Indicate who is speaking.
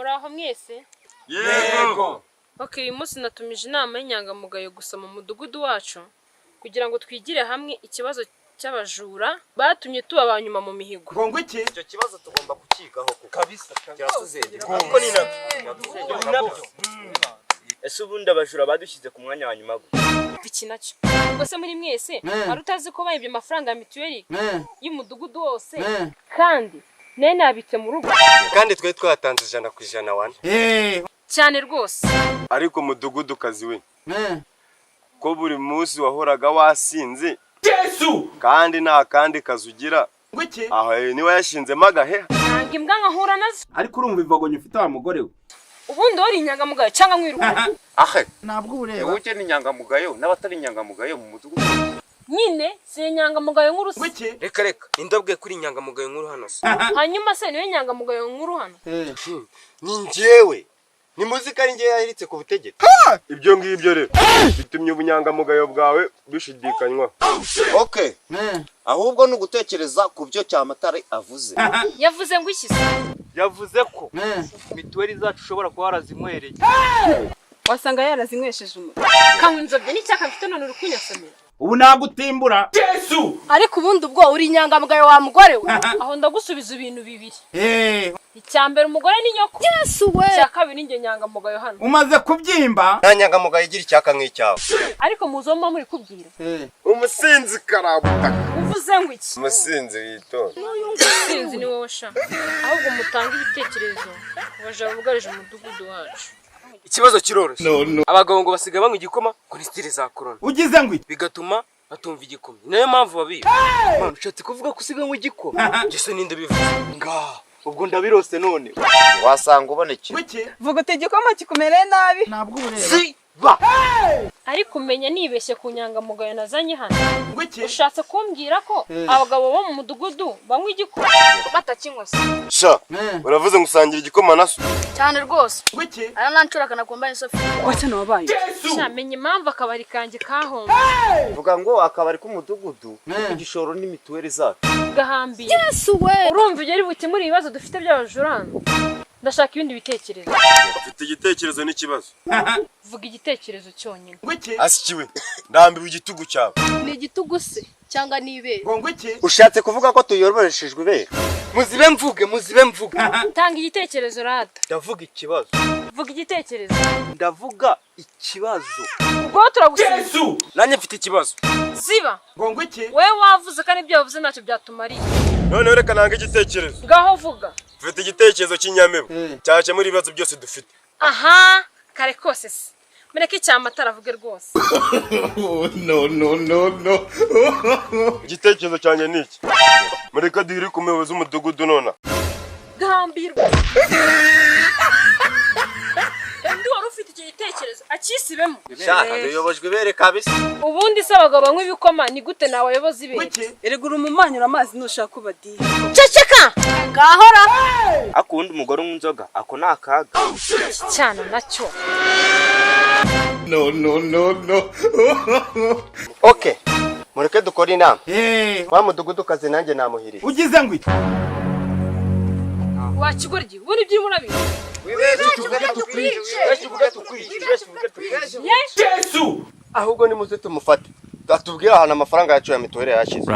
Speaker 1: Muraho mwese?
Speaker 2: Yego.
Speaker 1: Okay, uyu munsi natumije inama y'inyangamugayo gusa mu mudugudu wacu kugira ngo twigire hamwe ikibazo cy'abajura batumye tuba abanyuma mu mihigo.
Speaker 2: Ngo iki?
Speaker 3: Icyo kibazo tugomba kukigaho
Speaker 2: Kabisa.
Speaker 3: cyasuzeye. Kuko ni nabyo. Ese ubundi abajura badushyize ku mwanya wa nyuma
Speaker 1: Iki nacyo. Ubwo se muri mwese wari utazi ko bayibye amafaranga ya mituweli y'umudugudu wose kandi nene nabitse mu rugo.
Speaker 3: kandi twe twatanze 100% wana.
Speaker 1: Cyane rwose.
Speaker 4: Ariko mudugudu kazi we ko buri munsi wahoraga wasinze
Speaker 2: Yesu
Speaker 4: kandi nta kandi kazugira
Speaker 2: ngo iki?
Speaker 4: aho niwe yashinzemo agaheha
Speaker 1: Nanga imbwa nkahura nazo.
Speaker 2: Ariko urumva ivagonye ufite wa mugore we.
Speaker 1: Ubundi uri inyangamugayo cyangwa mwiruka.
Speaker 3: Ahe.
Speaker 2: Nabwo ureba.
Speaker 3: Wowe ni inyangamugayo n'abatari inyangamugayo mu mudugudu.
Speaker 1: Nyine si inyangamugayo nk'urusi.
Speaker 2: Ngo iki?
Speaker 3: Reka indabwe kuri inyangamugayo nkuru hano se.
Speaker 1: Hanyuma se niwe inyangamugayo nkuru hano.
Speaker 3: Ni njyewe. Ni muzika ari njye yahiritse ku butegetsi.
Speaker 4: ibyo ngibyo rero bitumye ubunyangamugayo bwawe bishidikanywa.
Speaker 3: Okay. Ahubwo no gutekereza ku byo cyamatare avuze.
Speaker 1: Yavuze ngo iki se?
Speaker 3: Yavuze ko mituweli zacu ushobora kuba warazimwereye.
Speaker 5: Wasanga yarazinywesheje umwe.
Speaker 1: Kanywa inzobye n'icyaka mfite none urukunyasomera.
Speaker 2: Ubu nagutimbura. Yesu.
Speaker 5: Ariko ubundi ubwo uri inyangamugayo wa mugore we.
Speaker 1: Aho ndagusubiza ibintu bibiri.
Speaker 2: Icyambere
Speaker 1: umugore ni nyoko.
Speaker 5: Yesu we.
Speaker 1: Cya kabiri nge nyangamugayo hano.
Speaker 2: Umaze kubyimba.
Speaker 3: Nta nyangamugayo igira icyaka nk'icyawe.
Speaker 1: Ariko muzoma muri kubwira.
Speaker 4: Umusinzi karabuta.
Speaker 1: Uvuze ngo iki?
Speaker 4: Umusinzi witonda.
Speaker 1: Sinzi ni wowe sha. Ahubwo mutanga ibitekerezo. Waje bugarije umudugudu wacu.
Speaker 3: Ikibazo kiroroshye. Abagabo ngo basiga banywa igikoma ngo ni style za corona.
Speaker 2: Ugize ngo iki?
Speaker 3: Bigatuma batumva igikoma. Niyo mpamvu babiba. Mwana ushatse kuvuga kusiga ngo igikoma. Gese ninde bivuze? Nga ubwo ndabirose none. Wasanga uboneke.
Speaker 2: Ngo iki?
Speaker 5: Vuga uti igikoma kikumereye nabi.
Speaker 2: Nabwo ureba.
Speaker 3: Si ba.
Speaker 1: Ariko umenya nibeshye ku nyangamugayo nazanye hano.
Speaker 2: Ngo iki?
Speaker 1: Ushatse kumbwira ko abagabo bo mu mudugudu banywa igikoma batakinywa se?
Speaker 4: Sha uravuze ngo usangira igikoma naso.
Speaker 5: Cyane rwose.
Speaker 2: Ngo iki?
Speaker 5: Ara nancura kana kumbaye Sophie. Wacha no wabaye.
Speaker 1: Sha menye impamvu akabari kanjye kahomba.
Speaker 3: Vuga ngo akabari k'umudugudu igishoro n'imituweli zacu.
Speaker 1: Gahambiye.
Speaker 5: Yesu we.
Speaker 1: Urumva ibyo ari bukemura ibibazo dufite by'abajura. Ndashaka ibindi bitekerezo.
Speaker 4: Ufite igitekerezo n'ikibazo.
Speaker 1: Vuga igitekerezo cyonyine.
Speaker 2: Ngo iki?
Speaker 4: Asikiwe ndambiwe igitugu cyawe.
Speaker 5: Ni igitugu se cyangwa nibere.
Speaker 2: Ngo iki?
Speaker 3: Ushatse kuvuga ko tuyoroboreshejwe ibere. Muzibe mvuge.
Speaker 1: Tanga igitekerezo rata.
Speaker 3: Ndavuga ikibazo.
Speaker 1: Vuga igitekerezo.
Speaker 3: Ndavuga ikibazo.
Speaker 1: Ubwo turagusubiza.
Speaker 2: Yesu.
Speaker 3: Nanjye mfite ikibazo.
Speaker 1: Ziba.
Speaker 2: Ngo iki?
Speaker 1: Wewe wavuze kandi ibyo wavuze ntacyo byatumariye.
Speaker 4: None reka nanga igitekerezo.
Speaker 1: Ngaho vuga.
Speaker 4: Ufite igitekerezo cy'inyamebo cyakemura ibibazo byose dufite.
Speaker 1: Aha, kare kose se. Mureke cyamatara avuge rwose.
Speaker 4: No. Igitekerezo cyanjye ni iki? Mureka duhire ku muyobozi w'umudugudu nona.
Speaker 1: Gahambirwa. Ndi wari ufite icyo gitekerezo akisibemo.
Speaker 3: Shaka duyobojwe ibere kabisa.
Speaker 1: Ubundi se abagabo banywa ibikoma ni gute nabayobozi be?
Speaker 2: Ngo iki?
Speaker 5: Eregura umumanyura amazi nushaka kubadi.
Speaker 1: Ceceka.
Speaker 5: Gahora.
Speaker 3: Akunda umugore w'inzoga ako nakaga.
Speaker 1: Cyane nacyo.
Speaker 4: No.
Speaker 3: Okay. Mureke dukora inama.
Speaker 2: Wa
Speaker 3: mudugudu kaze nanjye namuhiriye.
Speaker 2: ugize ngo iki?
Speaker 1: Wakigoryi, ubundi ibyo murabizi.
Speaker 2: Yesu.
Speaker 3: Ahubwo ni muze tumufate. Tatubwira ahantu amafaranga yacu ya mituweli yashize.